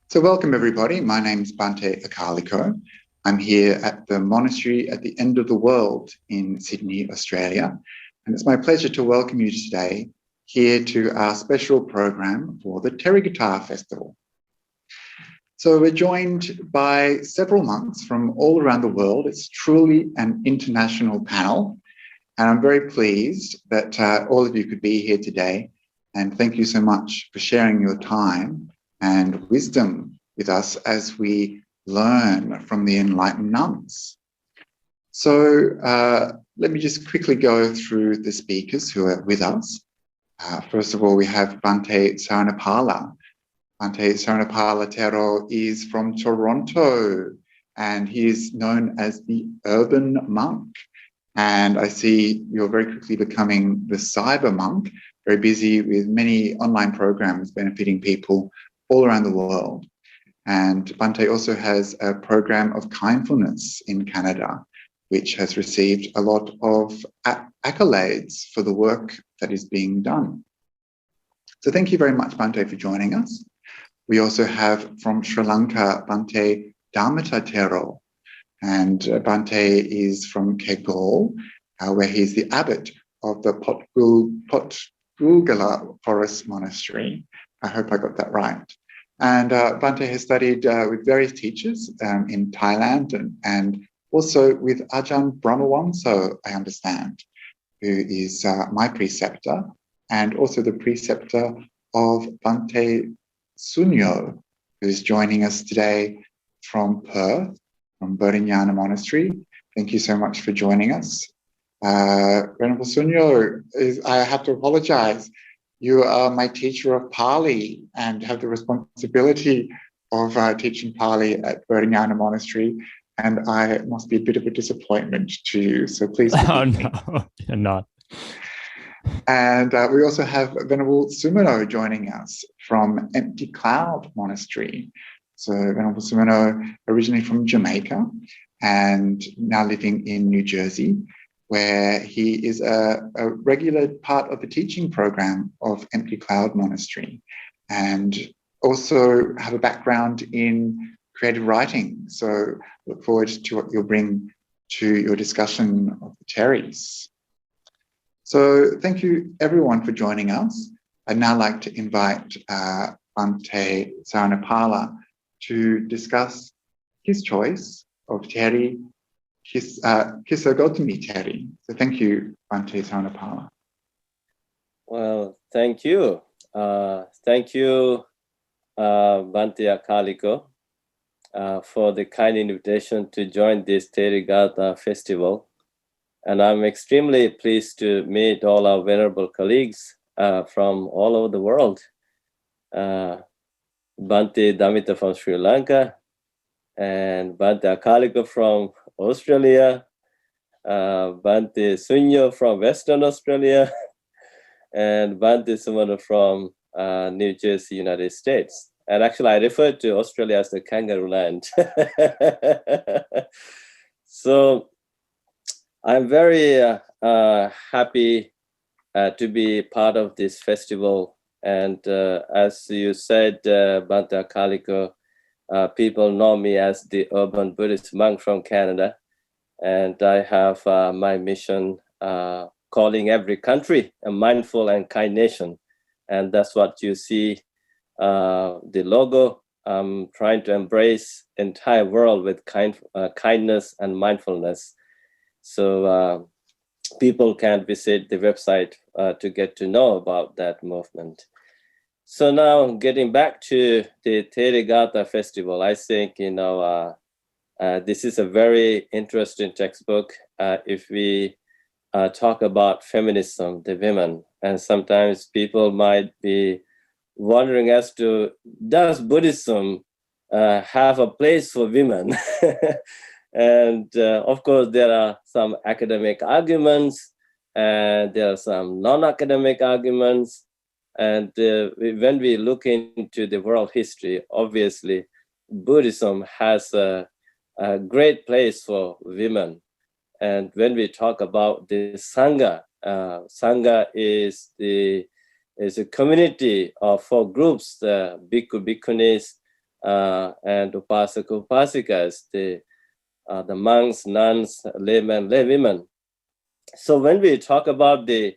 So welcome everybody. My name's Bhante Akaliko. I'm here at the Monastery at the End of the World in Sydney, Australia. And it's my pleasure to welcome you today here to our special program for the Therigatha Festival. So we're joined by several monks from all around the world. It's truly an international panel. And I'm very pleased that all of you could be here today. And thank you so much for sharing your time and wisdom with us as we learn from the Enlightened Nuns. So let me just quickly go through the speakers who are with us. First of all, we have Bhante Saranapala. Bhante Saranapala Tero is from Toronto, and he is known as the urban monk. And I see you're very quickly becoming the cyber monk, very busy with many online programs benefiting people all around the world. And Bhante also has a program of kindfulness in Canada, which has received a lot of accolades for the work that is being done. So thank you very much, Bhante, for joining us. We also have from Sri Lanka, Bhante Damita Tero. And Bhante is from Kegalle, where he's the abbot of the Kegalle Forest Monastery. I hope I got that right. And Bhante has studied with various teachers in Thailand and also with Ajahn Brahmawamso, I understand, who is my preceptor and also the preceptor of Bhante Sunyo, who is joining us today from Perth, from Bodhinyana Monastery. Thank you so much for joining us. Venerable Sunyo, I have to apologize. You are my teacher of Pali and have the responsibility of teaching Pali at Bodhinyana Monastery, and I must be a bit of a disappointment to you, so please forgive me. No, you're not. And we also have Venerable Sumano joining us from Empty Cloud Monastery. So Venerable Sumano, originally from Jamaica and now living in New Jersey, where he is a regular part of the teaching program of Empty Cloud Monastery, and also have a background in creative writing. So look forward to what you'll bring to your discussion of the Theris. So thank you everyone for joining us. I'd now like to invite Bhante Saranapala to discuss his choice of Theri, Kisagotami Theri. So thank you, Bhante Saranapala. Well, thank you. Thank you, Bhante Akaliko, for the kind invitation to join this Therigatha Festival. And I'm extremely pleased to meet all our venerable colleagues from all over the world. Bhante Damita from Sri Lanka, and Bhante Akaliko from Australia, Bhante Sunyo from Western Australia, and Bhante Sumano from New Jersey, United States. And actually, I refer to Australia as the kangaroo land. So I'm very happy to be part of this festival. And as you said, Bhante Akaliko, people know me as the urban Buddhist monk from Canada. And I have my mission calling every country a mindful and kind nation. And that's what you see, the logo. I'm trying to embrace the entire world with kindness and mindfulness. So people can visit the website to get to know about that movement. So now getting back to the Therigatha Festival, I think, this is a very interesting textbook if we talk about feminism, the women. And sometimes people might be wondering as to, does Buddhism have a place for women? And of course, there are some academic arguments, and there are some non-academic arguments. And when we look into the world history, obviously, Buddhism has a great place for women. And when we talk about the Sangha, Sangha is a community of 4 groups, the Bhikkhu, Bhikkhunis, and upasaka upasikas, the monks, nuns, laymen, laywomen. So when we talk about a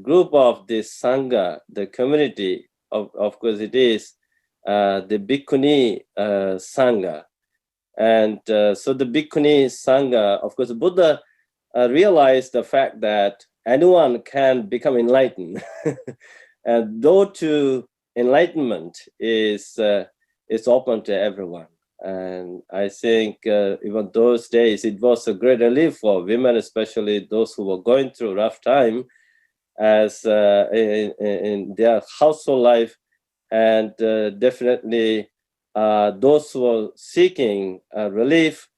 group of the Sangha, the community, of course it is the Bhikkhuni Sangha. And so the Bhikkhuni Sangha, of course, Buddha realized the fact that anyone can become enlightened. And though to enlightenment is open to everyone. And I think even those days, it was a great relief for women, especially those who were going through rough time as in their household life, and definitely those who were seeking relief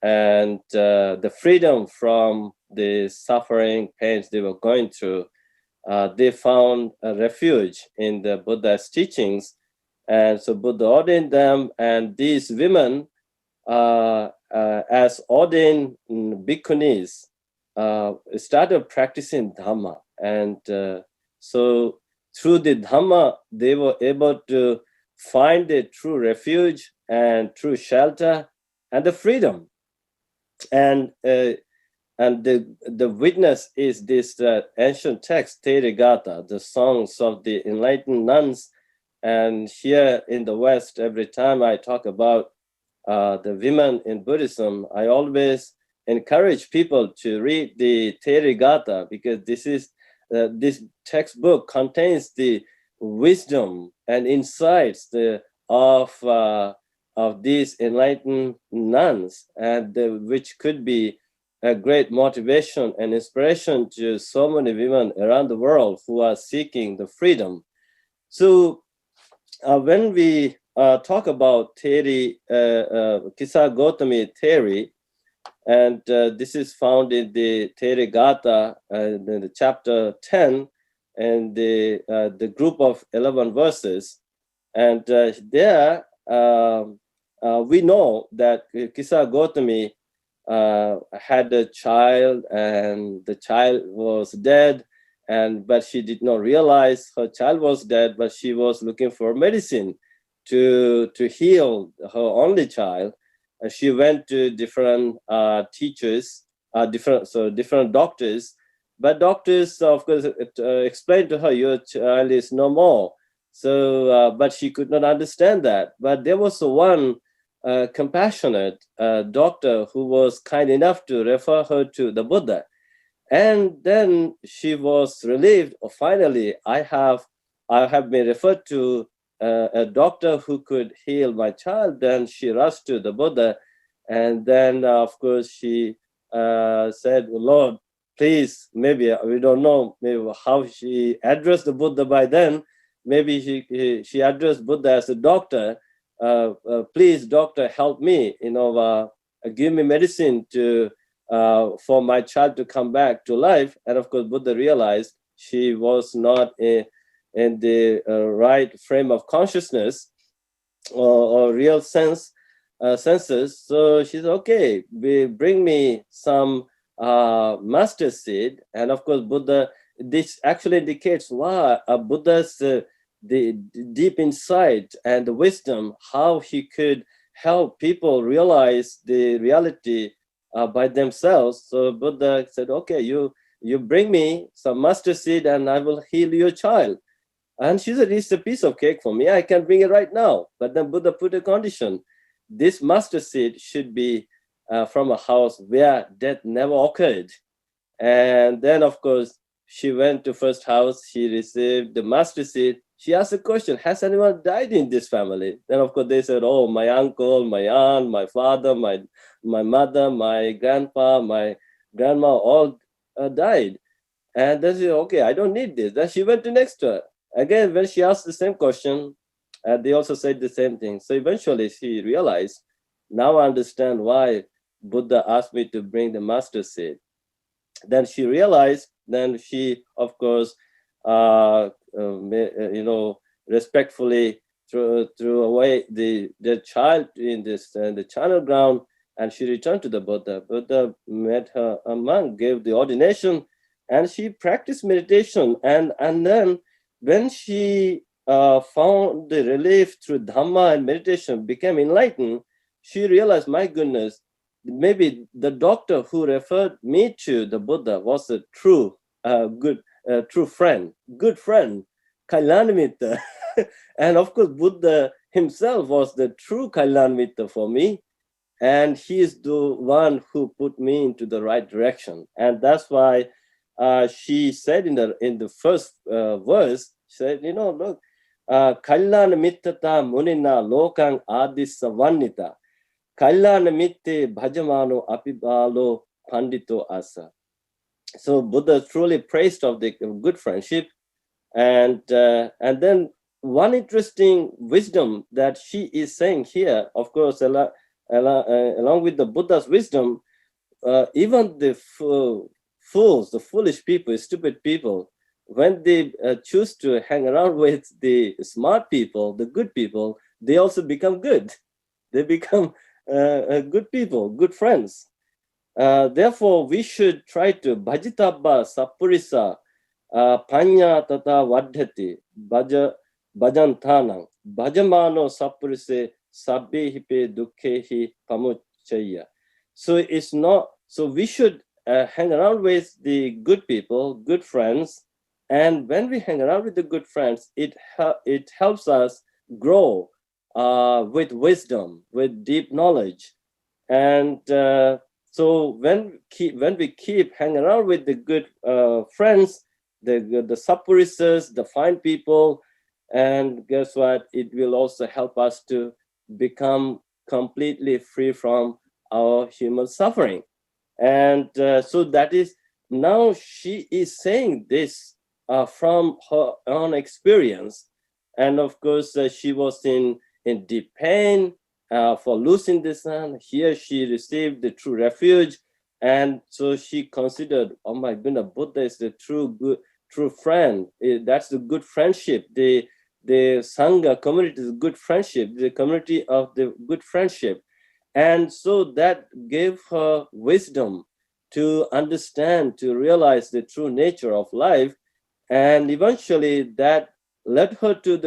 and the freedom from the suffering, pains they were going through. They found a refuge in the Buddha's teachings. And so Buddha ordained them, and these women, as ordained bhikkhunis, started practicing Dhamma. And so through the Dhamma, they were able to find a true refuge and true shelter and the freedom. And the witness is this ancient text, Therigatha, the songs of the Enlightened Nuns. And here in the West, every time I talk about the women in Buddhism, I always encourage people to read the Therigatha, because this textbook contains the wisdom and insights of these enlightened nuns, and which could be a great motivation and inspiration to so many women around the world who are seeking the freedom. So when we talk about Theri, Kisagotami Theri, and this is found in the Therigatha, in the chapter 10, and the group of 11 verses. And there we know that Kisagotami had a child, and the child was dead, but she did not realize her child was dead, but she was looking for medicine to heal her only child. And she went to different teachers, different doctors, but doctors, of course, explained to her, your child is no more. So, but she could not understand that. But there was one compassionate doctor who was kind enough to refer her to the Buddha. And then she was relieved. Oh, finally, I have been referred to a doctor who could heal my child. Then she rushed to the Buddha. And then, of course, she said, Lord, please, maybe, we don't know maybe how she addressed the Buddha by then. Maybe she addressed Buddha as a doctor. Please, doctor, help me, give me medicine for my child to come back to life. And of course, Buddha realized she was not in the right frame of consciousness or real senses. So she said, okay, bring me some mustard seed. And of course, Buddha, this actually indicates Buddha's the deep insight and the wisdom, how he could help people realize the reality by themselves. So Buddha said, okay, you bring me some mustard seed and I will heal your child. And she said, it's a piece of cake for me. I can bring it right now. But then Buddha put a condition. This mustard seed should be from a house where death never occurred. And then, of course, she went to first house. She received the mustard seed. She asked a question, has anyone died in this family? Then, of course, they said, oh, my uncle, my aunt, my father, my mother, my grandpa, my grandma, all died. And then she said, okay, I don't need this. Then she went to next to her. Again, when she asked the same question, they also said the same thing. So eventually she realized, now I understand why Buddha asked me to bring the mustard seed. Then she realized, then she, of course, respectfully threw away the child in the channel ground, and she returned to the Buddha. Buddha met her a monk, gave the ordination, and she practiced meditation. And then when she found the relief through Dhamma and meditation, became enlightened, she realized, my goodness, maybe the doctor who referred me to the Buddha was a true, true friend, good friend, Kalyanamitta. And of course, Buddha himself was the true Kalyanamitta for me. And he is the one who put me into the right direction. And that's why she said in the first verse, she said, look, Kalyana mittata munina lokang adissa vannita. Kalyana mitte bhajamano apibalo pandito asa. So Buddha truly praised of the good friendship. And then one interesting wisdom that she is saying here, of course, along with the Buddha's wisdom, even the fools, the foolish people, stupid people, when they choose to hang around with the smart people, the good people, they also become good. They become good people, good friends. Therefore, we should try to bhajitabba sappurisa panya tata vadhati bhajantanam bhajamano sappurise sabbe hipe dukhehi pamuchaya. So it's not, so we should hang around with the good people, good friends. And when we hang around with the good friends, it helps us grow with wisdom, with deep knowledge. And so when we keep hanging around with the good friends, the sappurisas, the fine people, and guess what? It will also help us to become completely free from our human suffering. And so that is, now she is saying this from her own experience. And of course, she was in deep pain for losing the son. Here she received the true refuge. And so she considered, oh my goodness, Buddha is the true friend. That's the good friendship. The Sangha community is good friendship, the community of the good friendship. And so that gave her wisdom to understand, to realize the true nature of life. And eventually that led her to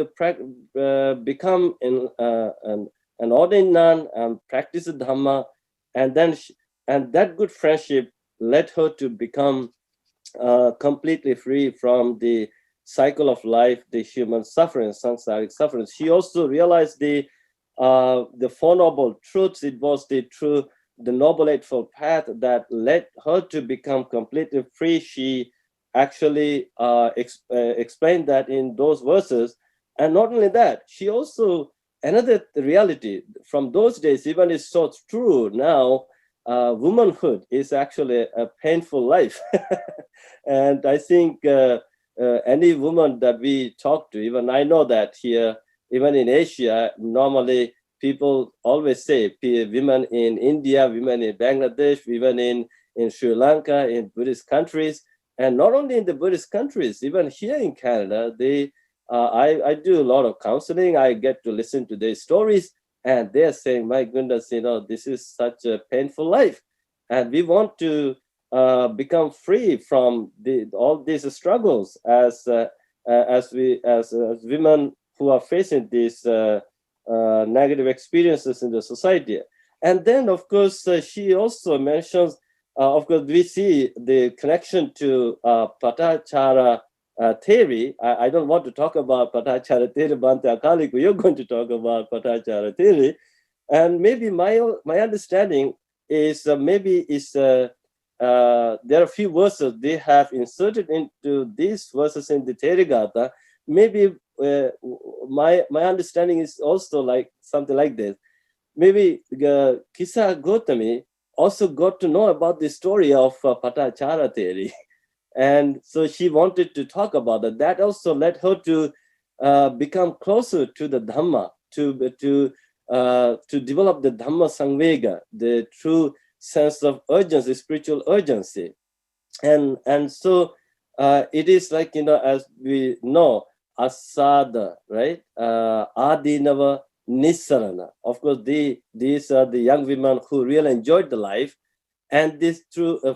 become an ordained nun and practice the Dhamma. And then and that good friendship led her to become completely free from the cycle of life, the human suffering, samsaric suffering. She also realized the Four Noble Truths. It was the Noble Eightfold Path that led her to become completely free. She actually explained that in those verses. And not only that, she also, another reality from those days, even is so true now, womanhood is actually a painful life. And I think any woman that we talk to, even I know that here, even in Asia, normally people always say women in India, women in Bangladesh, women in Sri Lanka, in Buddhist countries, and not only in the Buddhist countries, even here in Canada, I do a lot of counseling. I get to listen to their stories, and they're saying, my goodness, this is such a painful life. And we want to become free from all these struggles as women who are facing these negative experiences in the society. And then, of course, she also mentions, of course, we see the connection to Patacara Theri. I don't want to talk about Patacara Theri, Bhante Akaliko. You're going to talk about Patacara Theri. And maybe my understanding is there are a few verses they have inserted into these verses in the Therigatha. Maybe my understanding is also like something like this. Maybe Kisagotami also got to know about the story of Patacara Theri. And so she wanted to talk about that. That also led her to become closer to the Dhamma, to develop the Dhamma Samvega, the true sense of urgency, spiritual urgency. And so it is like, as we know, Asada, right? Adinava Nisarana. Of course, these are the young women who really enjoyed the life. And this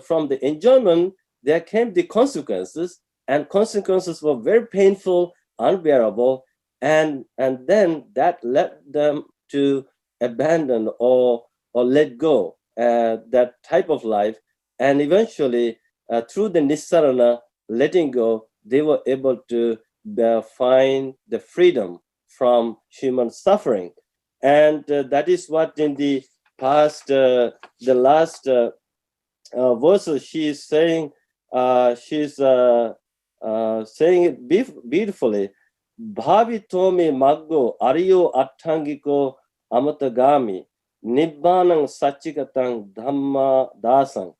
from the enjoyment, there came the consequences, and consequences were very painful, unbearable. and then that led them to abandon or let go that type of life, and eventually through the Nissarana, letting go, they were able to find the freedom from human suffering. And that is what in the past, the last verses she is saying, she's saying it beautifully. Bhavi tomi maggo ariyo attangiko amatagami nibbanang sachikatang dhamma dasang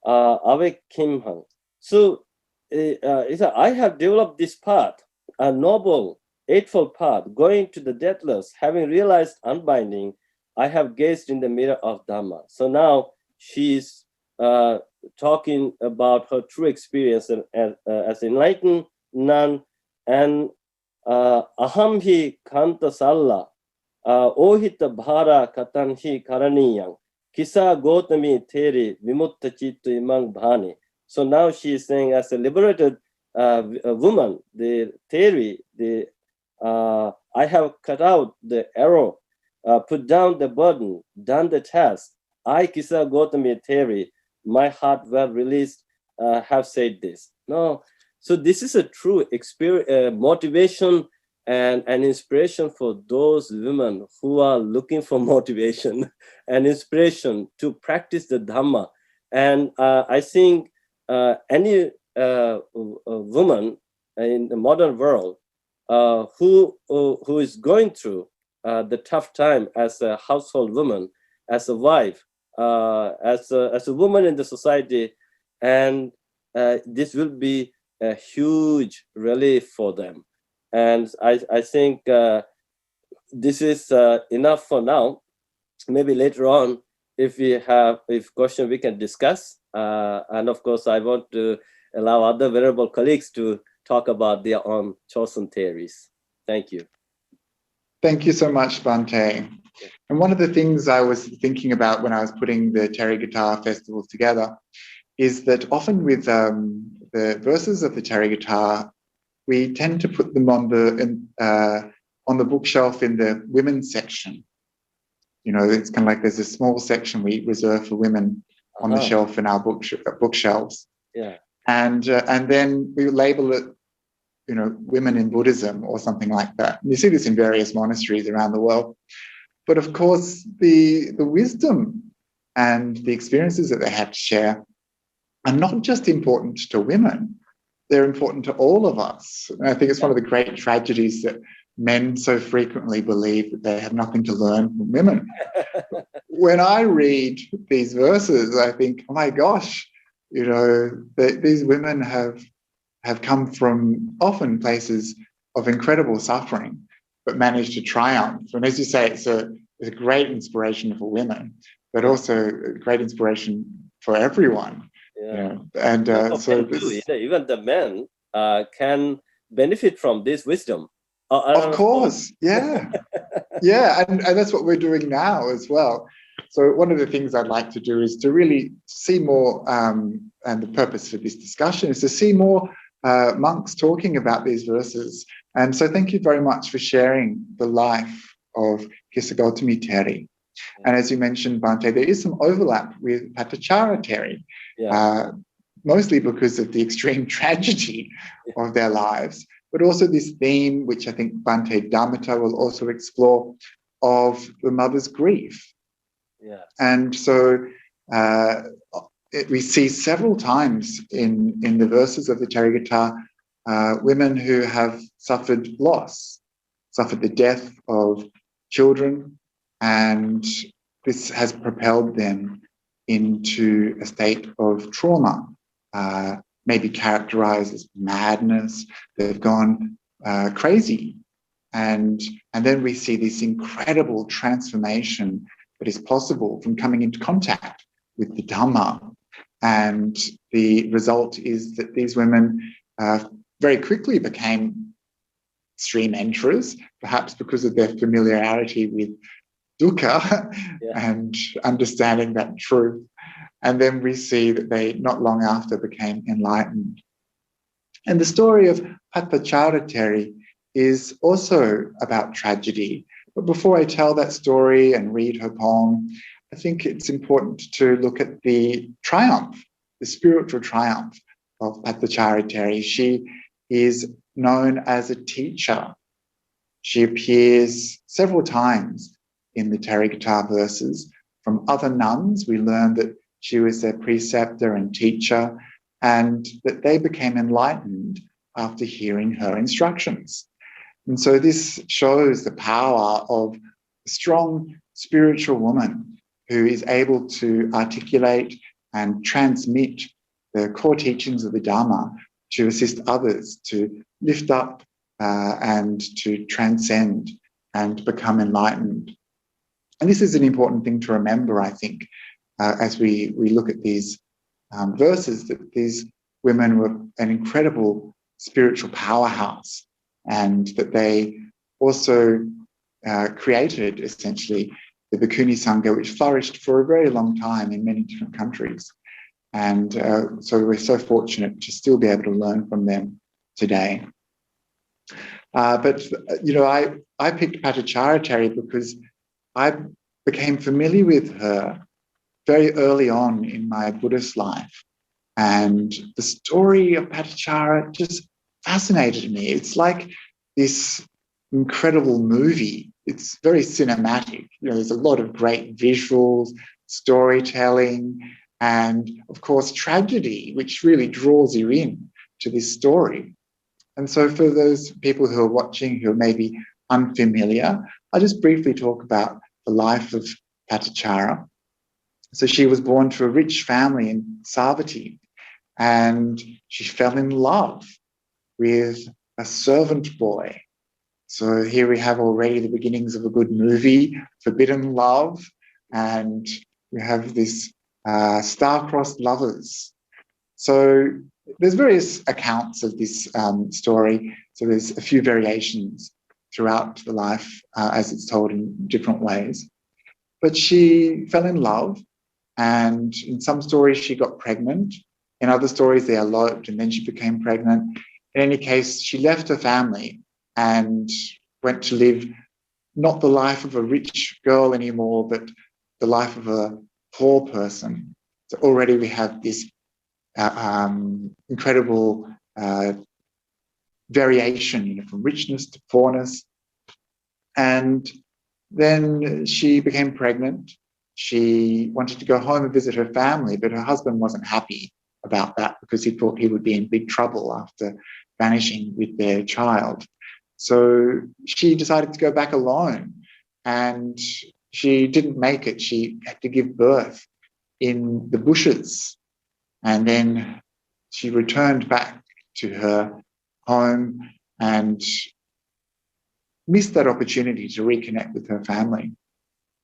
ave kimhang. So I have developed this path, a noble, eightfold path, going to the deathless, having realized unbinding. I have gazed in the mirror of Dhamma. So now she's talking about her true experience as enlightened nun, and aham hi kanta salla ohita bhara katan hi karaniyang Kisagotami Theri vimutta chittu imang bhani. So now she is saying, as a liberated woman, the Theri, I have cut out the arrow, put down the burden, done the task. I, Kisagotami Theri, my heart well released, have said this. No, so this is a true experience, motivation and an inspiration for those women who are looking for motivation and inspiration to practice the Dhamma. And I think any woman in the modern world who is going through the tough time as a household woman, as a wife, as a woman in the society, and this will be a huge relief for them. And I think this is enough for now. Maybe later on, if question we can discuss. And of course, I want to allow other venerable colleagues to talk about their own chosen theories. Thank you. Thank you so much, Bhante. And one of the things I was thinking about when I was putting the Therigatha Festival together is that often with the verses of the Therigatha, we tend to put them on the bookshelf in the women's section. You know, it's kind of like there's a small section we reserve for women on the shelf in our bookshelves. Yeah. And then we label it, you know, women in Buddhism or something like that. And you see this in various monasteries around the world. But of course, the wisdom and the experiences that they have to share are not just important to women, they're important to all of us. And I think it's one of the great tragedies that men so frequently believe that they have nothing to learn from women. When I read these verses, I think, oh my gosh, you know, these women have come from often places of incredible suffering, but managed to triumph. And as you say, it's a great inspiration for women, but also a great inspiration for everyone. Yeah. You know? And so even the men can benefit from this wisdom. Of course, yeah. Yeah, and that's what we're doing now as well. So one of the things I'd like to do is to really see more, and the purpose for this discussion is to see more monks talking about these verses. And so thank you very much for sharing the life of Kisagotami Theri. And as you mentioned, Bhante, there is some overlap with Patacara Theri, mostly because of the extreme tragedy of their lives, but also this theme, which I think Bhante Damita will also explore, of the mother's grief. Yeah. And so we see several times in the verses of the Therigatha women who have suffered loss, suffered the death of children, and this has propelled them into a state of trauma, maybe characterized as madness. They've gone crazy. And then we see this incredible transformation that is possible from coming into contact with the Dhamma. And the result is that these women very quickly became stream enterers, perhaps because of their familiarity with dukkha and understanding that truth. And then we see that they not long after became enlightened. And the story of Patacara Theri is also about tragedy. But before I tell that story and read her poem, I think it's important to look at the triumph, the spiritual triumph of Patacara Theri. She is known as a teacher. She appears several times in the Therigatha verses. From other nuns, we learn that she was their preceptor and teacher, and that they became enlightened after hearing her instructions. And so this shows the power of a strong spiritual woman who is able to articulate and transmit the core teachings of the Dharma to assist others to lift up and to transcend and become enlightened. And this is an important thing to remember, I think, as we look at these verses, that these women were an incredible spiritual powerhouse, and that they also created, essentially, the Bhikkhuni Sangha, which flourished for a very long time in many different countries. And so we're so fortunate to still be able to learn from them today. But I picked Patacara Theri because I became familiar with her very early on in my Buddhist life. And the story of Patacara just fascinated me. It's like this incredible movie. It's very cinematic. There's a lot of great visuals, storytelling, and of course, tragedy, which really draws you in to this story. And so for those people who are watching who are maybe unfamiliar, I'll just briefly talk about the life of Patacara. So she was born to a rich family in Savatthi, and she fell in love with a servant boy. So here we have already the beginnings of a good movie, forbidden love, and we have this star-crossed lovers. So there's various accounts of this story. So there's a few variations throughout the life as it's told in different ways. But she fell in love, and in some stories she got pregnant. In other stories they eloped and then she became pregnant. In any case, she left her family and went to live not the life of a rich girl anymore, but the life of a poor person. So already we have this incredible variation, from richness to poorness. And then she became pregnant. She wanted to go home and visit her family, but her husband wasn't happy about that because he thought he would be in big trouble after vanishing with their child. So she decided to go back alone, and she didn't make it. She had to give birth in the bushes, and then she returned back to her home and missed that opportunity to reconnect with her family.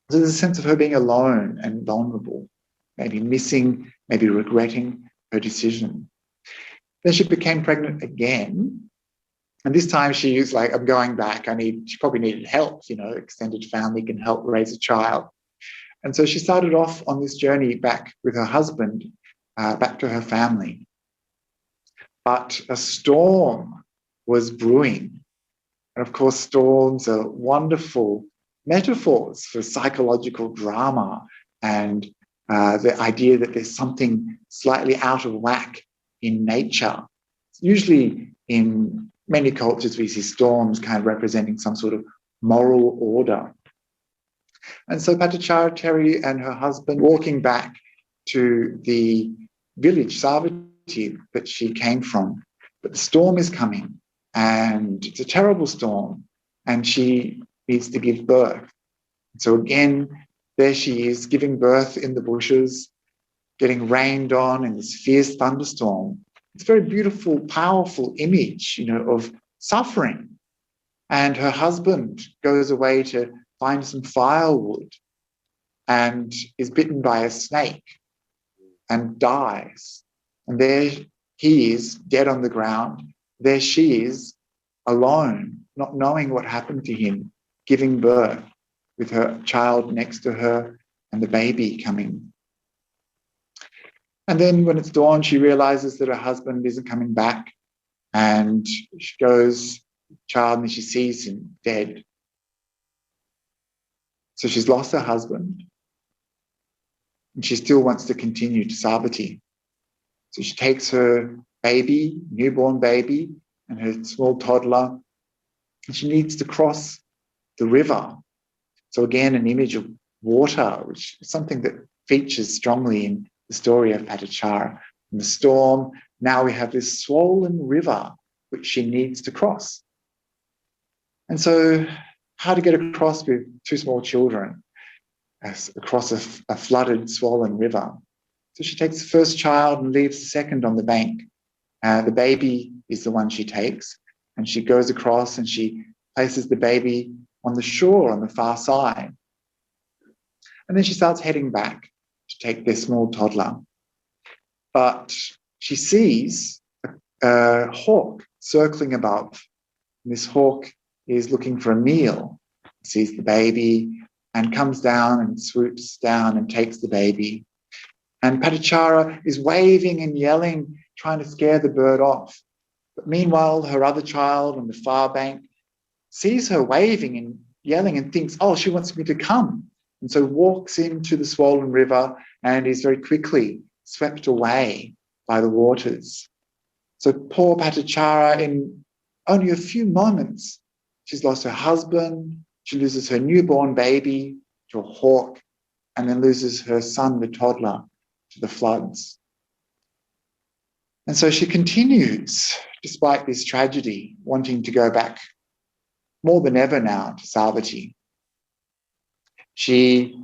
So there's a sense of her being alone and vulnerable, maybe missing, maybe regretting her decision. Then she became pregnant again. And this time she was like, I'm going back. She probably needed help, extended family can help raise a child. And so she started off on this journey back with her husband, back to her family. But a storm was brewing. And of course, storms are wonderful metaphors for psychological drama and the idea that there's something slightly out of whack in nature. Usually in many cultures, we see storms kind of representing some sort of moral order. And so Patacara Theri and her husband walking back to the village, Savatthi, that she came from. But the storm is coming, and it's a terrible storm, and she needs to give birth. So again, there she is giving birth in the bushes, getting rained on in this fierce thunderstorm. It's a very beautiful, powerful image, of suffering. And her husband goes away to find some firewood and is bitten by a snake and dies. And there he is, dead on the ground. There she is, alone, not knowing what happened to him, giving birth with her child next to her and the baby coming. And then when it's dawn, she realizes that her husband isn't coming back, and she goes child and she sees him dead. So she's lost her husband and she still wants to continue to Savatthi. So she takes her baby, newborn baby, and her small toddler, and she needs to cross the river. So again, an image of water, which is something that features strongly in the story of Patacara. In the storm, now we have this swollen river which she needs to cross. And so how to get across with two small children across a flooded, swollen river? So she takes the first child and leaves the second on the bank. The baby is the one she takes, and she goes across and she places the baby on the shore on the far side. And then she starts heading back to take their small toddler. But she sees a hawk circling above. And this hawk is looking for a meal, sees the baby and comes down and swoops down and takes the baby. And Patacara is waving and yelling, trying to scare the bird off. But meanwhile, her other child on the far bank sees her waving and yelling and thinks, oh, she wants me to come. And so walks into the swollen river and is very quickly swept away by the waters. So poor Patacara, in only a few moments, she's lost her husband, she loses her newborn baby to a hawk, and then loses her son, the toddler, to the floods. And so she continues, despite this tragedy, wanting to go back more than ever now to Savatthi. She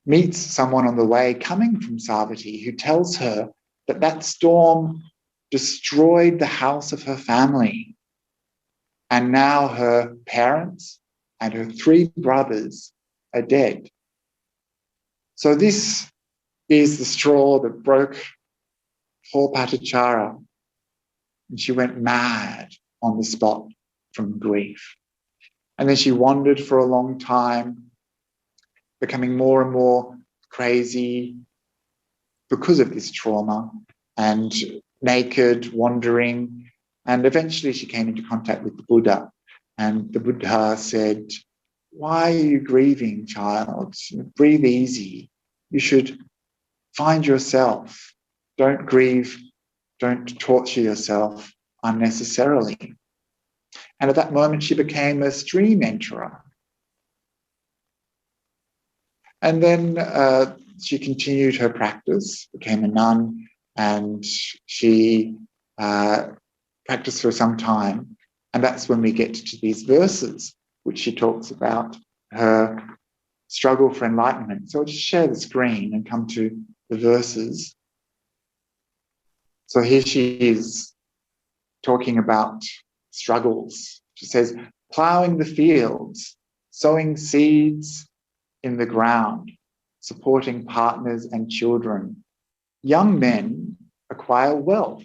meets someone on the way coming from Savatthi who tells her that that storm destroyed the house of her family. And now her parents and her 3 brothers are dead. So this is the straw that broke poor Patacara. And she went mad on the spot from grief. And then she wandered for a long time, becoming more and more crazy because of this trauma, and naked, wandering. And eventually she came into contact with the Buddha. And the Buddha said, why are you grieving, child? Breathe easy. You should find yourself. Don't grieve. Don't torture yourself unnecessarily. And at that moment, she became a stream enterer. And then she continued her practice, became a nun, and she practiced for some time. And that's when we get to these verses, which she talks about her struggle for enlightenment. So I'll just share the screen and come to the verses. So here she is talking about struggles. She says, ploughing the fields, sowing seeds in the ground, supporting partners and children. Young men acquire wealth.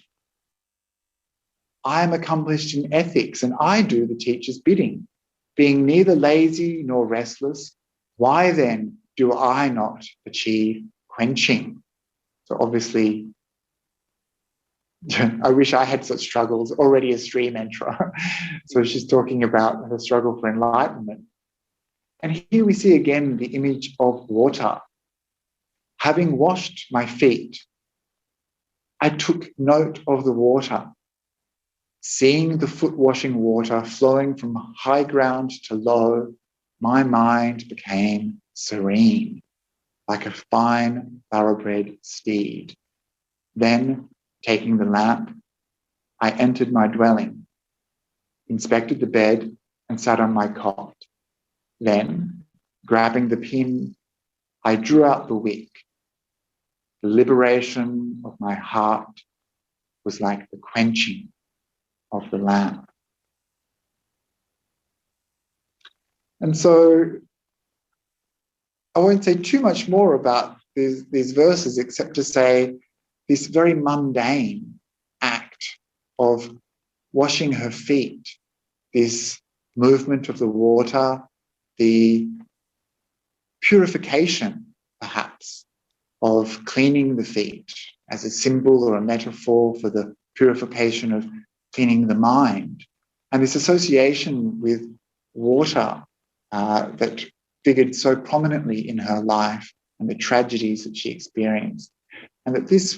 I am accomplished in ethics and I do the teacher's bidding. Being neither lazy nor restless, why then do I not achieve quenching? So obviously, I wish I had such struggles, already a stream enterer. So she's talking about her struggle for enlightenment. And here we see again the image of water. Having washed my feet, I took note of the water. Seeing the foot-washing water flowing from high ground to low, my mind became serene, like a fine thoroughbred steed. Then, taking the lamp, I entered my dwelling, inspected the bed, and sat on my cot. Then, grabbing the pin, I drew out the wick. The liberation of my heart was like the quenching of the lamp. And so I won't say too much more about these verses, except to say this very mundane act of washing her feet, this movement of the water, the purification, perhaps, of cleaning the feet as a symbol or a metaphor for the purification of cleaning the mind, And this association with water that figured so prominently in her life and the tragedies that she experienced, and that this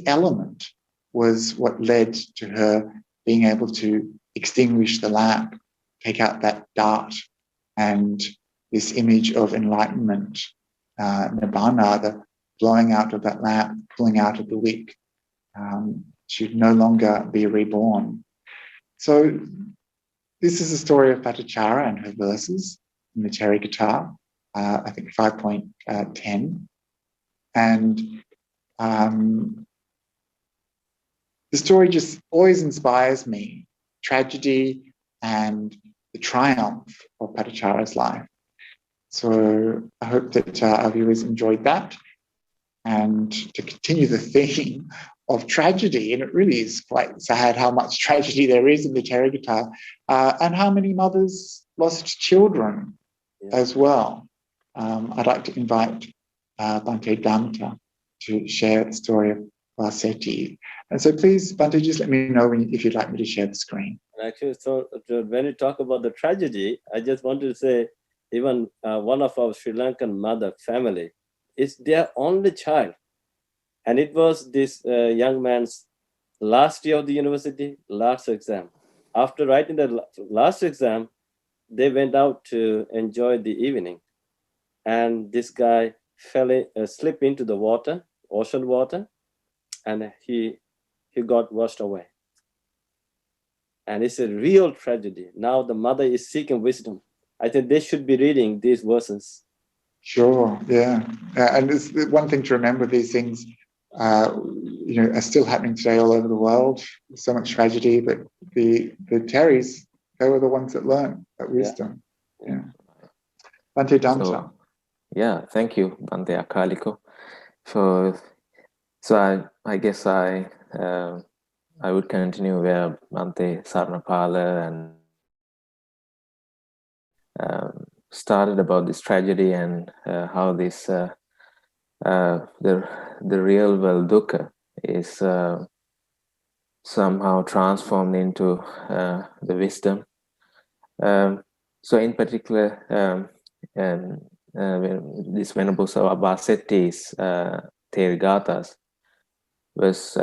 element was what led to her being able to extinguish the lamp, take out that dart, and this image of enlightenment, nibbana, the blowing out of that lamp, pulling out of the wick. She would no longer be reborn. So this is the story of Patacara and her verses in the Theirgatha, I think 5.10. And the story just always inspires me, tragedy and the triumph of Patacara's life. So I hope that our viewers enjoyed that. And to continue the theme of tragedy, and it really is quite sad how much tragedy there is in the Theirgatha, and how many mothers lost children as well. I'd like to invite Bhante Damita to share the story of Vasetthi. And so please, Bhante, just let me know if you'd like me to share the screen. Actually, so when you talk about the tragedy, I just wanted to say, even one of our Sri Lankan mother family is their only child. And it was this young man's last year of the university, last exam. After writing the last exam, they went out to enjoy the evening. And this guy slipped into the water, ocean water, and he got washed away. And it's a real tragedy. Now the mother is seeking wisdom. I think they should be reading these verses. Sure, yeah. And it's one thing to remember, these things are still happening today all over the world. There's so much tragedy, but the Theris, they were the ones that learned that wisdom. Yeah. Bhante Damita. Thank you, Bhante Akaliko. So I guess I would continue where Bhante Saranapala and started about this tragedy and how this the real world dukkha is somehow transformed into the wisdom. So in particular, this Venerable Vasethi's Theirgathas was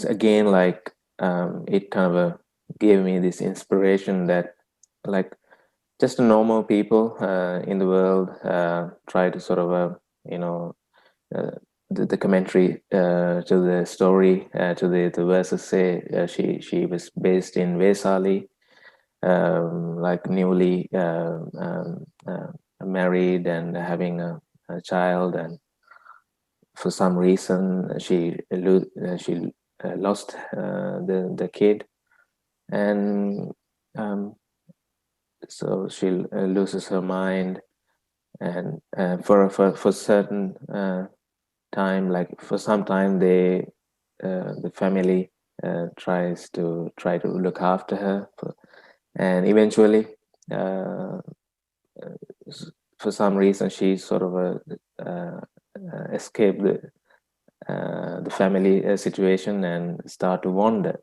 again like it kind of gave me this inspiration that like just a normal people in the world try to sort of the commentary to the story to the verses say she was based in Vesali, like newly married and having a child, and for some reason she lost the kid, and so she loses her mind, and for certain time, like for some time, the family tries to look after her, and eventually, for some reason, she sort of escaped the family situation and start to wander.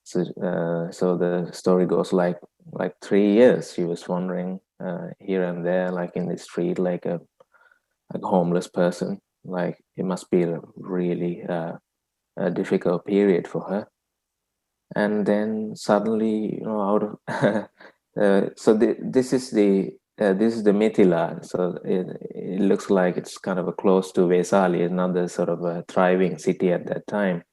So the story goes like 3 years she was wandering here and there, like in the street, like a homeless person. Like it must be a really a difficult period for her. And then suddenly, out of so this is the Mithila. So it looks like it's kind of close to Vesali, another sort of a thriving city at that time.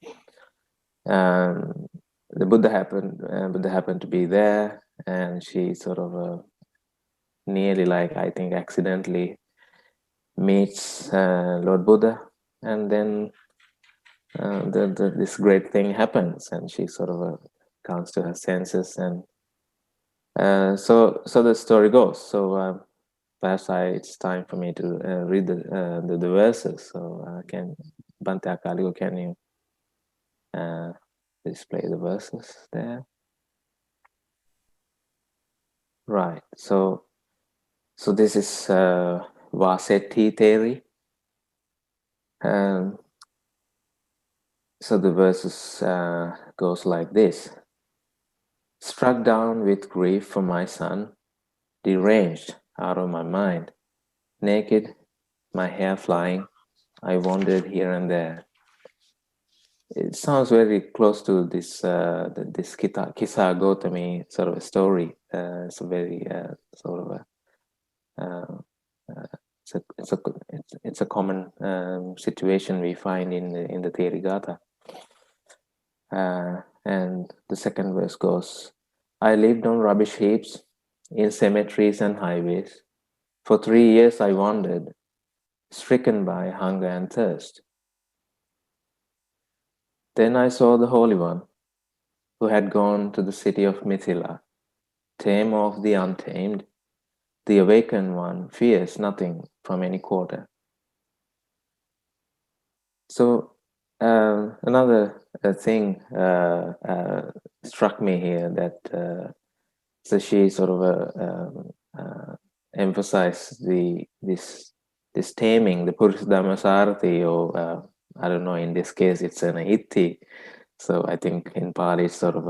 The Buddha happened to be there, and she sort of nearly, like I think accidentally, meets Lord Buddha, and then this great thing happens, and she sort of comes to her senses, and so the story goes. So perhaps it's time for me to read the verses. So can Bhante Akaliko, can you display the verses there? Right. So this is Vasetthi Theri. So the verses goes like this. Struck down with grief for my son, deranged out of my mind, naked, my hair flying, I wandered here and there. It sounds very close to this this Kisagotami sort of a story. It's a very sort of a it's a common situation we find in the Theirgatha. And the second verse goes, I lived on rubbish heaps, in cemeteries and highways. For 3 years I wandered, stricken by hunger and thirst. Then I saw the Holy One, who had gone to the city of Mithila, tame of the untamed. The awakened one fears nothing from any quarter. So another thing struck me here that so she sort of emphasized this taming, the Purusha Dhammasarati, or I don't know, in this case it's an Itti. So I think in Pali it's sort of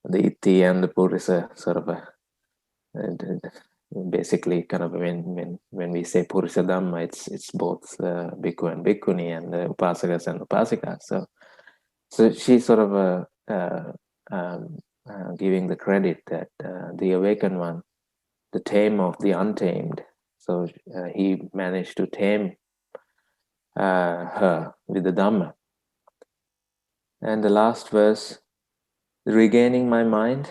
the Itti and the Purusha sort of basically kind of when we say Purusha Dhamma, it's both Bhikkhu and Bhikkhuni and the Upasakas and Upasikas. So she's sort of giving the credit that the awakened one, the tame of the untamed, so he managed to tame her with the Dhamma. And the last verse, regaining my mind,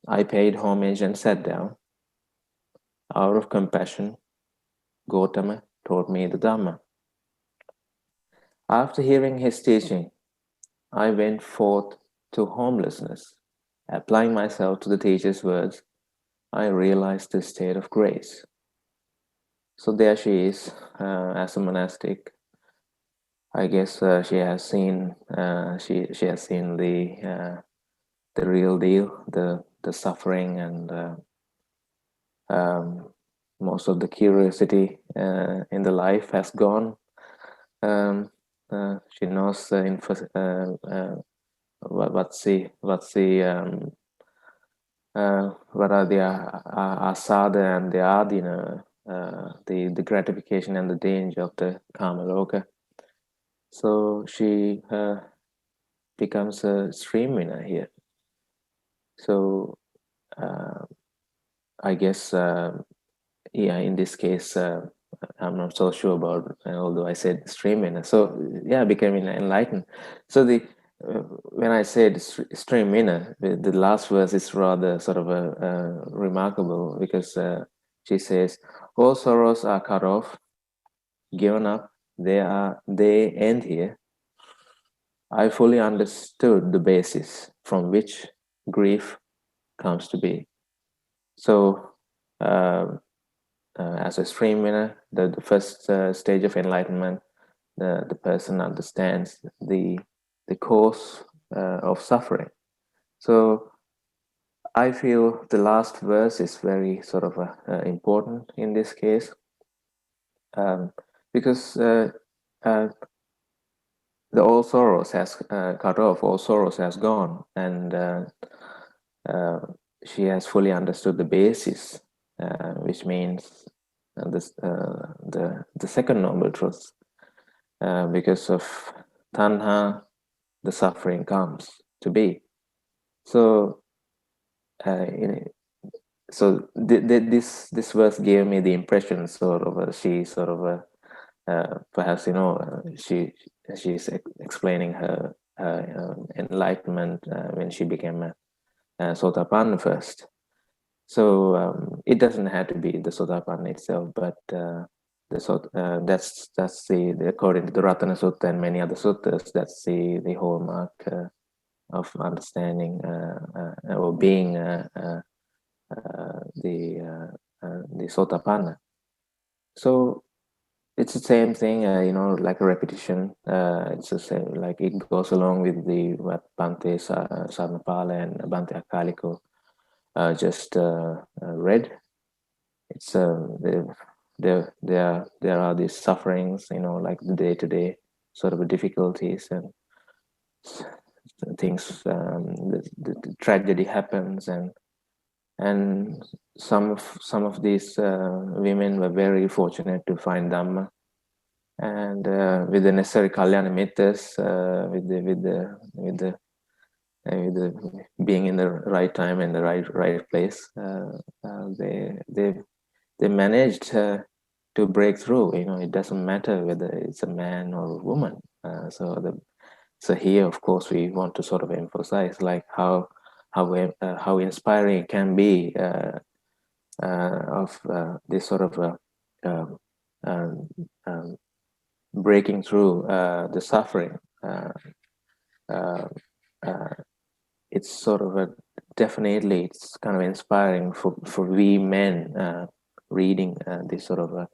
I paid homage and sat down. Out of compassion, Gautama taught me the Dhamma. After hearing his teaching, I went forth to homelessness. Applying myself to the teacher's words, I realized the state of grace. So there she is, as a monastic. I guess she has seen she has seen the real deal, the suffering, and most of the curiosity in the life has gone. She knows what are the asada and the adina, the gratification and the danger of the kamaloka. So she becomes a stream winner here. So I guess, yeah, in this case, I'm not so sure about, although I said stream winner. So yeah, becoming enlightened. So when I said stream winner, the last verse is rather sort of remarkable, because she says, all sorrows are cut off, given up, they end here. I fully understood the basis from which grief comes to be. So as a stream winner, the first stage of enlightenment, the person understands the cause of suffering. So I feel the last verse is very sort of important in this case, because the all sorrows has cut off, all sorrows has gone, and she has fully understood the basis, which means the second noble truth. Because of tanha, the suffering comes to be. So, this verse gave me the impression, sort of, she sort of perhaps she's explaining her enlightenment when she became a Sotapanna first. So it doesn't have to be the Sotapanna itself, but that's the according to the Ratana Sutta and many other suttas, that's the hallmark of understanding or being the Sotapanna. So it's the same thing, like a repetition. It's the same, like it goes along with what Bhante Saranapala and Bhante Akaliko just read. It's there are these sufferings, like the day-to-day sort of difficulties, and things, the tragedy happens, and some of these women were very fortunate to find Dhamma, and with the necessary kalyana mittas, with the being in the right time and the right place, they managed to break through. It doesn't matter whether it's a man or a woman. So here, of course, we want to sort of emphasize like how inspiring it can be of this sort of breaking through the suffering. It's sort of definitely it's kind of inspiring for we men reading this sort of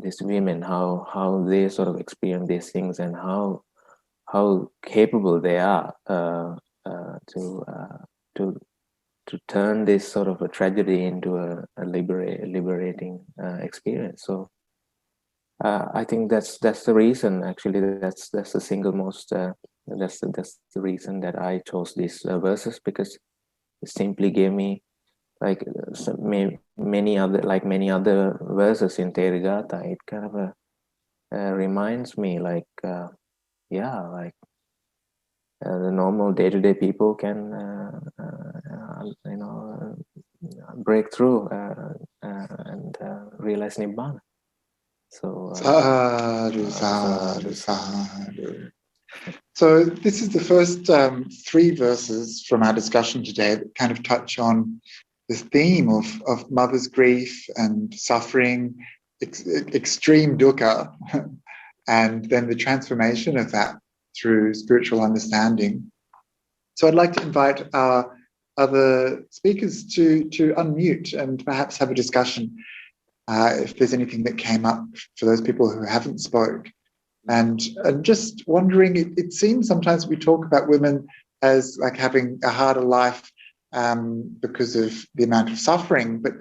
these women, how they sort of experience these things, and how capable they are to turn this sort of a tragedy into a liberating experience. So I think that's the reason. Actually, that's the single most. That's the reason that I chose these verses, because it simply gave me like many other verses in Theirgatha. It kind of reminds me like the normal day-to-day people can break through and realize Nibbana. So sadhu. So this is the first 3 verses from our discussion today that kind of touch on the theme of mother's grief and suffering, extreme dukkha, and then the transformation of that through spiritual understanding. So I'd like to invite our other speakers to unmute and perhaps have a discussion if there's anything that came up for those people who haven't spoke. And just wondering, it seems sometimes we talk about women as like having a harder life because of the amount of suffering, but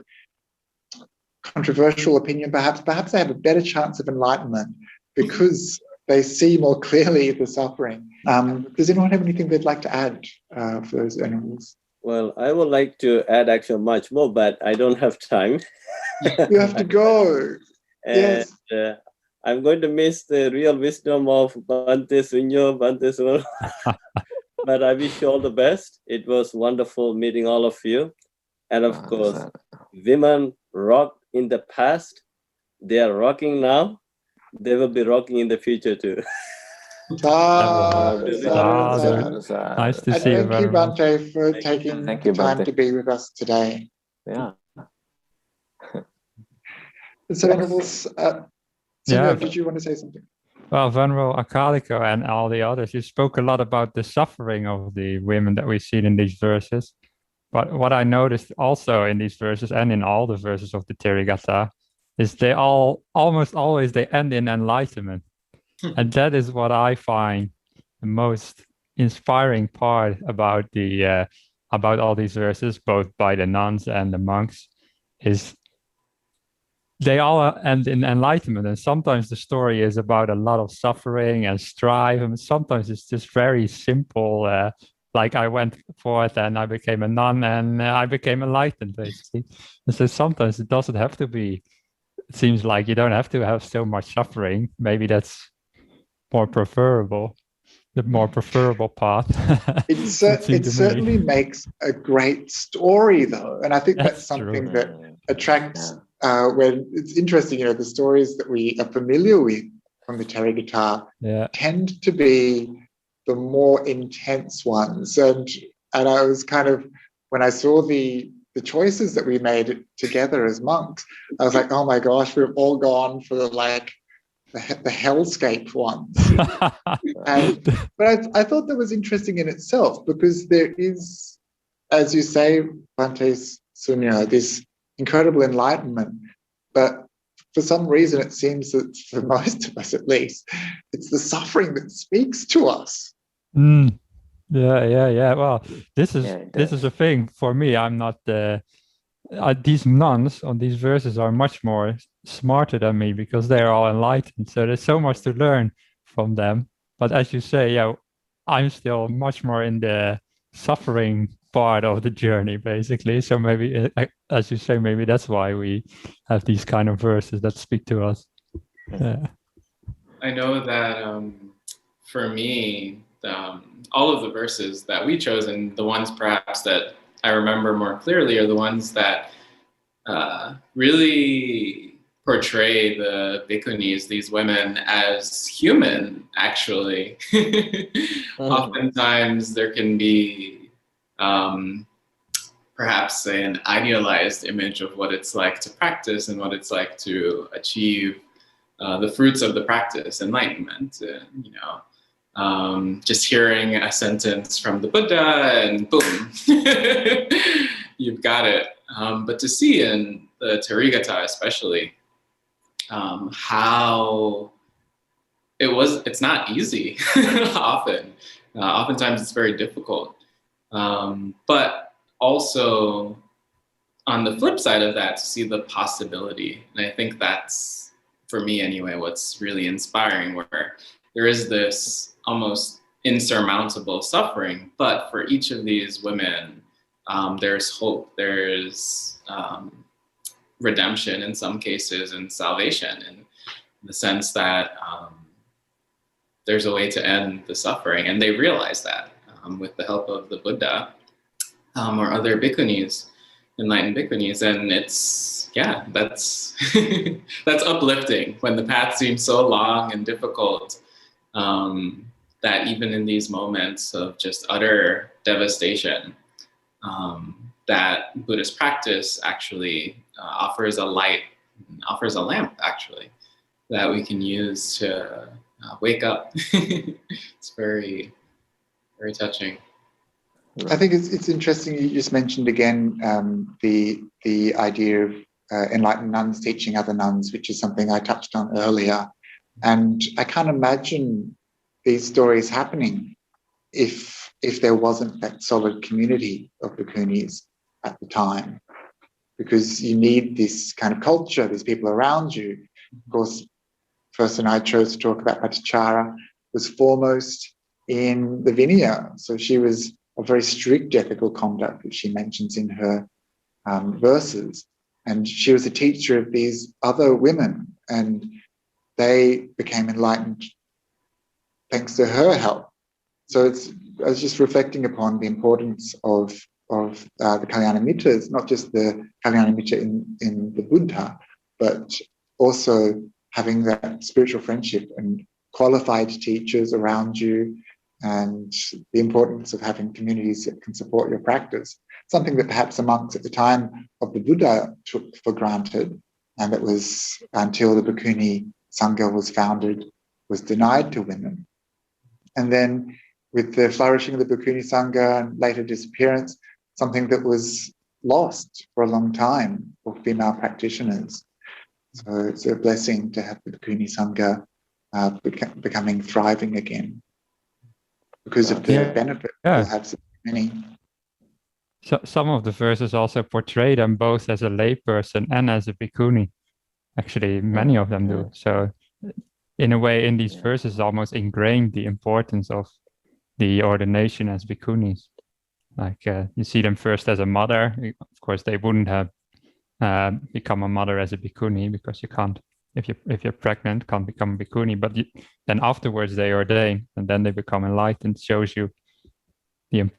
controversial opinion, perhaps they have a better chance of enlightenment because they see more clearly the suffering. Does anyone have anything they'd like to add for those animals? Well, I would like to add actually much more, but I don't have time. You have to go. And, yes. I'm going to miss the real wisdom of Bhante Sunyo, Bhante Sumano. But I wish you all the best. It was wonderful meeting all of you. And of course, women rocked in the past. They are rocking now. They will be rocking in the future too. Nice to see you. Thank you, Bhante, for taking the time to be with us today. Yeah. So, Sunyo, did you want to say something? Well, Venerable Akaliko and all the others, you spoke a lot about the suffering of the women that we see in these verses. But what I noticed also in these verses and in all the verses of the Theirgatha is they almost always end in enlightenment. And that is what I find the most inspiring part about about all these verses, both by the nuns and the monks, is they all end in enlightenment. And sometimes the story is about a lot of suffering and strife, and sometimes it's just very simple. Like I went forth and I became a nun and I became enlightened, basically. And so sometimes it doesn't have to be. It seems like you don't have to have so much suffering. Maybe that's more preferable, the more preferable path. It certainly makes a great story, though, and I think that's something true. that attracts. When it's interesting, the stories that we are familiar with from the Theravada tend to be the more intense ones, and I was kind of, when I saw the choices that we made together as monks, I was like, oh my gosh, we've all gone for like the hellscape ones. But I thought that was interesting in itself, because there is, as you say, Bhante Sunyo, this incredible enlightenment, but for some reason it seems that for most of us, at least, it's the suffering that speaks to us. Yeah. Well, this is a thing for me. I'm not these nuns on these verses are much more smarter than me because they're all enlightened. So there's so much to learn from them. But as you say, yeah, I'm still much more in the suffering part of the journey, basically. So maybe, as you say, maybe that's why we have these kind of verses that speak to us. Yeah. I know that for me, all of the verses that we chose, and the ones perhaps that I remember more clearly, are the ones that really portray the bhikkhunis, these women, as human, actually. Oftentimes there can be perhaps an idealized image of what it's like to practice and what it's like to achieve the fruits of the practice, enlightenment. Just hearing a sentence from the Buddha and boom, you've got it. But to see in the Therigatha especially, how it's not easy often. Oftentimes it's very difficult. But also on the flip side of that, to see the possibility. And I think that's, for me anyway, what's really inspiring, where there is this almost insurmountable suffering, but for each of these women, there's hope, there's redemption in some cases, and salvation, in the sense that there's a way to end the suffering, and they realize that with the help of the Buddha or other bhikkhunis, enlightened bhikkhunis, and it's, yeah, that's that's uplifting when the path seems so long and difficult, that even in these moments of just utter devastation, that Buddhist practice actually offers a light, offers a lamp, actually, that we can use to wake up. It's very, very touching. I think it's interesting. You just mentioned again the idea of enlightened nuns teaching other nuns, which is something I touched on earlier. And I can't imagine these stories happening if there wasn't that solid community of bhikkhunis at the time, because you need this kind of culture, these people around you. Of course, the person I chose to talk about, Patacara, was foremost in the Vinaya. So she was a very strict ethical conduct, which she mentions in her verses. And she was a teacher of these other women, and they became enlightened thanks to her help. So I was just reflecting upon the importance of the Kalyanamitas, not just the Kalyanamita in the Buddha, but also having that spiritual friendship and qualified teachers around you, and the importance of having communities that can support your practice. Something that perhaps the monks at the time of the Buddha took for granted, and that was, until the Bhikkhuni Sangha was founded, was denied to women. And then with the flourishing of the Bhikkhuni Sangha and later disappearance, something that was lost for a long time for female practitioners. So it's a blessing to have the Bhikkhuni Sangha becoming thriving again, because of the benefit we'll have so many. So some of the verses also portray them both as a layperson and as a bhikkhuni. Actually, many of them do. So in a way, in these verses, almost ingrained the importance of the ordination as bhikkhunis. Like you see them first as a mother. Of course, they wouldn't have become a mother as a bhikkhuni, because you can't, if you're pregnant, can't become a bhikkhuni. But then afterwards they ordain, and then they become enlightened. Shows you the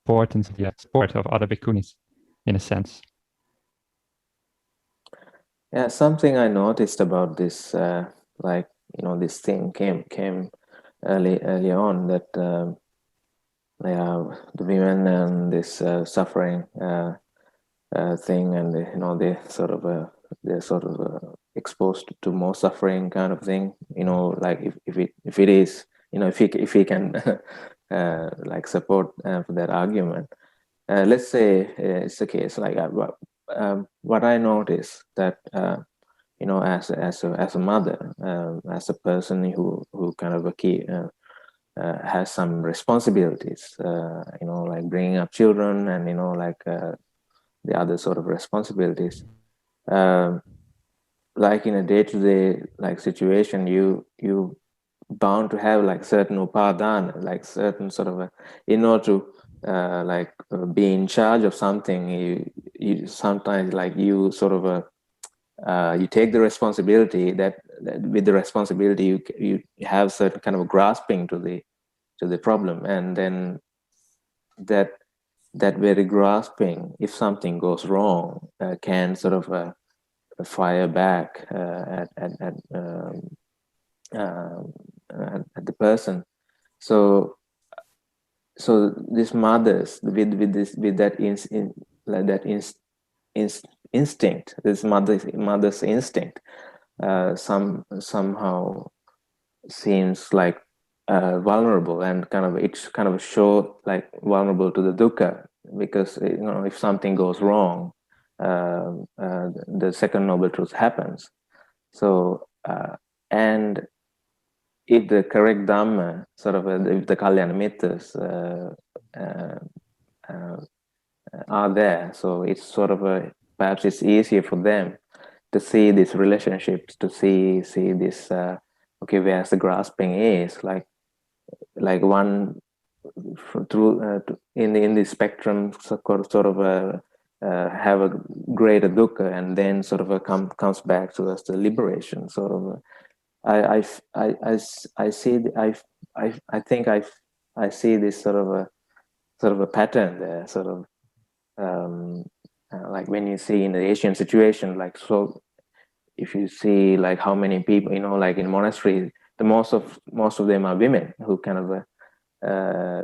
importance of the support of other bhikkhunis, in a sense. Yeah, something I noticed about this, this thing came early on, that the women and this suffering thing, and they're sort of exposed to more suffering kind of thing. Like if it is, if we can like support for that argument. Let's say it's the case. Like what I notice that as a mother, as a person who kind of has some responsibilities, like bringing up children, and the other sort of responsibilities. Like in a day-to-day like situation, you bound to have like certain upadana, like certain sort of in order to be in charge of something. You sometimes like you sort of you take the responsibility that with the responsibility you have certain kind of grasping to the problem, and then that very grasping, if something goes wrong, can sort of fire back at the person. So these mothers with that instinct, this mother's instinct, somehow seems like vulnerable, and it's kind of show like vulnerable to the dukkha, because if something goes wrong, the second noble truth happens. So and if the correct dhamma, sort of if the kalyana mittas are there, so it's sort of perhaps it's easier for them to see these relationships, to see this okay, where's the grasping is, like one through in the spectrum, sort of have a greater dukkha, and then sort of comes back to us the liberation. Sort of I see I think I see this sort of a pattern there, sort of like when you see in the Asian situation, like, so if you see like how many people, like in monasteries, most of them are women who kind of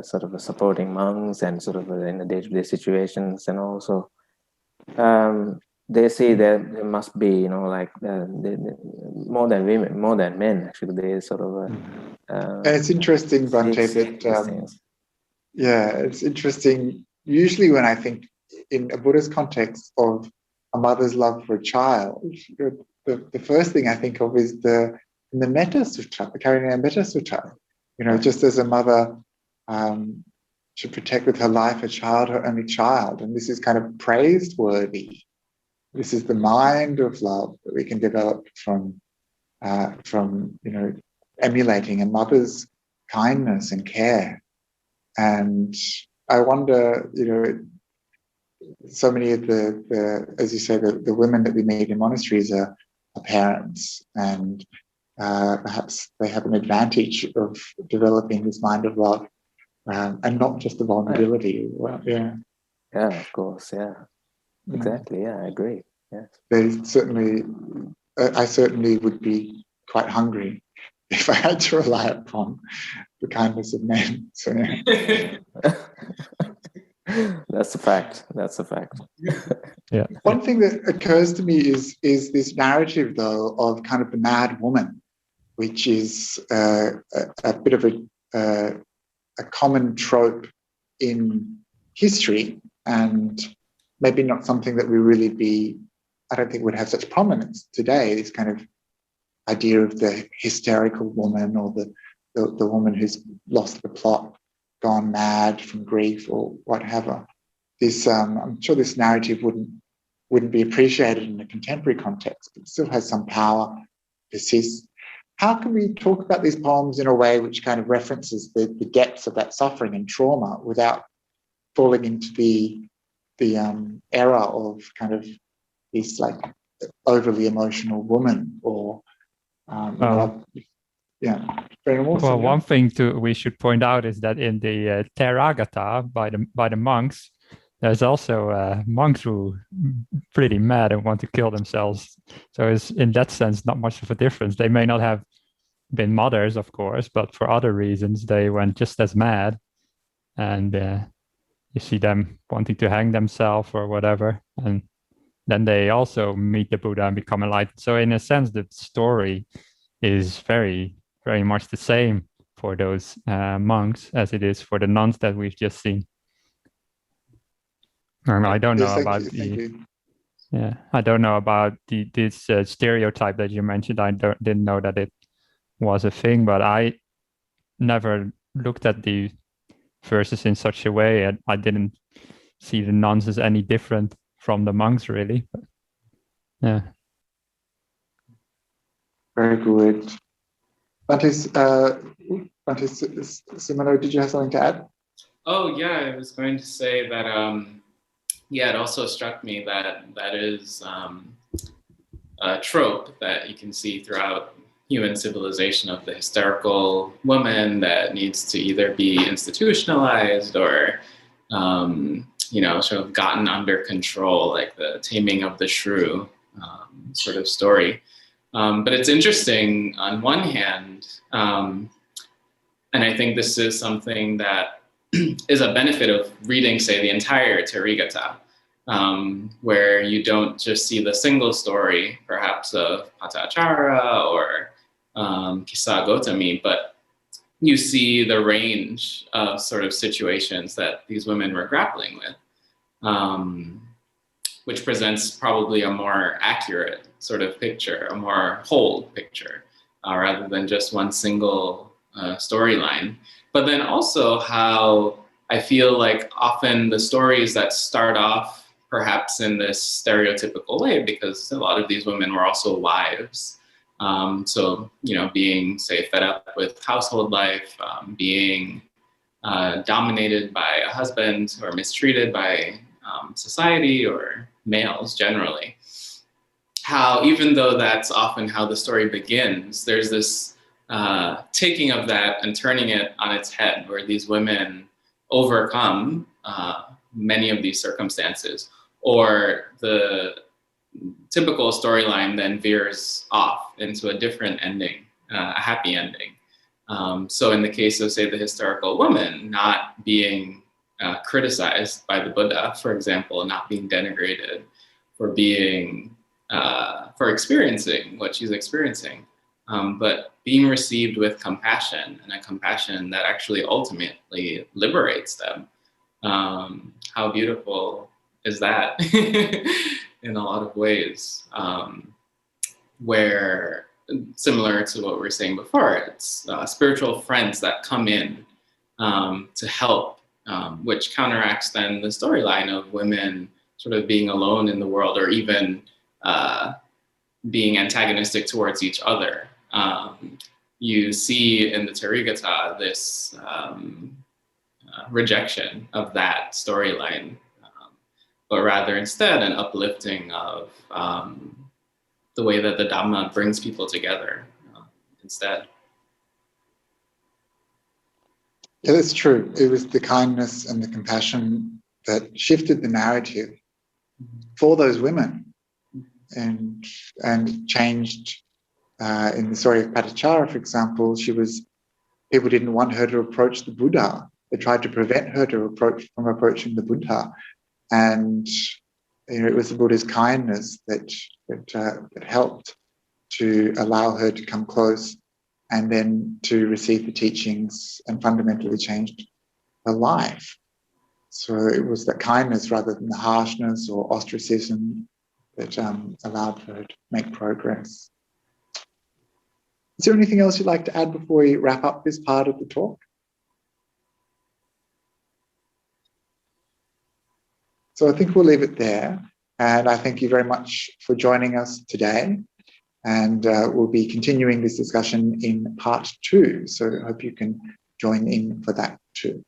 sort of supporting monks, and sort of in the day-to-day situations, and also they see that there must be like more than women, more than men, actually. They sort of and it's interesting, Bhante, that yeah, it's interesting. Usually when I think in a Buddhist context of a mother's love for a child, the first thing I think of is in the Metta Sutta, the Karunaya Metta Sutta. Just as a mother should protect with her life her child, her only child, and this is kind of praiseworthy. This is the mind of love that we can develop from emulating a mother's kindness and care. And I wonder, so many of the as you say, the women that we meet in monasteries are parents, and perhaps they have an advantage of developing this mind of love, and not just the vulnerability. Well, yeah, of course, yeah, exactly, yeah, I agree. Yes, there's certainly. I certainly would be quite hungry if I had to rely upon the kindness of men. So, yeah. That's a fact. Yeah. One thing that occurs to me is this narrative, though, of kind of the mad woman, which is a bit of a common trope in history, and maybe not something that we really I don't think would have such prominence today. This kind of idea of the hysterical woman, or the woman who's lost the plot, gone mad from grief or whatever. This I'm sure this narrative wouldn't be appreciated in a contemporary context, but it still has some power, persists. How can we talk about these poems in a way which kind of references the depths of that suffering and trauma without falling into the era of kind of this like overly emotional woman, or yeah. Well, one thing we should point out is that in the Theravada by the monks, there's also monks who pretty mad and want to kill themselves. So it's in that sense not much of a difference. They may not have been mothers, of course, but for other reasons they went just as mad, and you see them wanting to hang themselves or whatever, and then they also meet the Buddha and become enlightened. So in a sense, the story is very, very much the same for those monks as it is for the nuns that we've just seen. I don't know about I don't know about this stereotype that you mentioned. I didn't know that it was a thing, but I never looked at the verses in such a way, and I didn't see the nuns as any different from the monks, really. But, yeah. Very good. Bhante Sumano, did you have something to add? Oh yeah, I was going to say that yeah, it also struck me that that is a trope that you can see throughout human civilization of the hysterical woman that needs to either be institutionalized or you know, sort of gotten under control, like the taming of the shrew sort of story. But it's interesting on one hand, and I think this is something that is a benefit of reading, say, the entire Theirgatha, where you don't just see the single story, perhaps of Patacara or Kisagotami, but you see the range of sort of situations that these women were grappling with, which presents probably a more accurate sort of picture, a more whole picture, rather than just one single storyline. But then also how I feel like often the stories that start off perhaps in this stereotypical way, because a lot of these women were also wives. So, you know, being, say, fed up with household life, being dominated by a husband or mistreated by society or males generally. How, even though that's often how the story begins, there's this taking of that and turning it on its head, where these women overcome many of these circumstances, or the typical storyline then veers off into a different ending, a happy ending. So in the case of, say, the hysterical woman not being criticized by the Buddha, for example, not being denigrated for being, for experiencing what she's experiencing, but being received with compassion, and a compassion that actually ultimately liberates them. How beautiful is that in a lot of ways, where, similar to what we were saying before, it's spiritual friends that come in to help, which counteracts then the storyline of women sort of being alone in the world, or even being antagonistic towards each other. You see in the Therigatha this rejection of that storyline, but rather instead an uplifting of the way that the Dhamma brings people together instead. Yeah, that's true. It was the kindness and the compassion that shifted the narrative for those women, and changed. In the story of Patacara, for example, people didn't want her to approach the Buddha. They tried to prevent her from approaching the Buddha, and you know, it was the Buddha's kindness that helped to allow her to come close, and then to receive the teachings, and fundamentally changed her life. So it was that kindness rather than the harshness or ostracism that allowed her to make progress. Is there anything else you'd like to add before we wrap up this part of the talk? So I think we'll leave it there. And I thank you very much for joining us today. And we'll be continuing this discussion in part 2. So I hope you can join in for that too.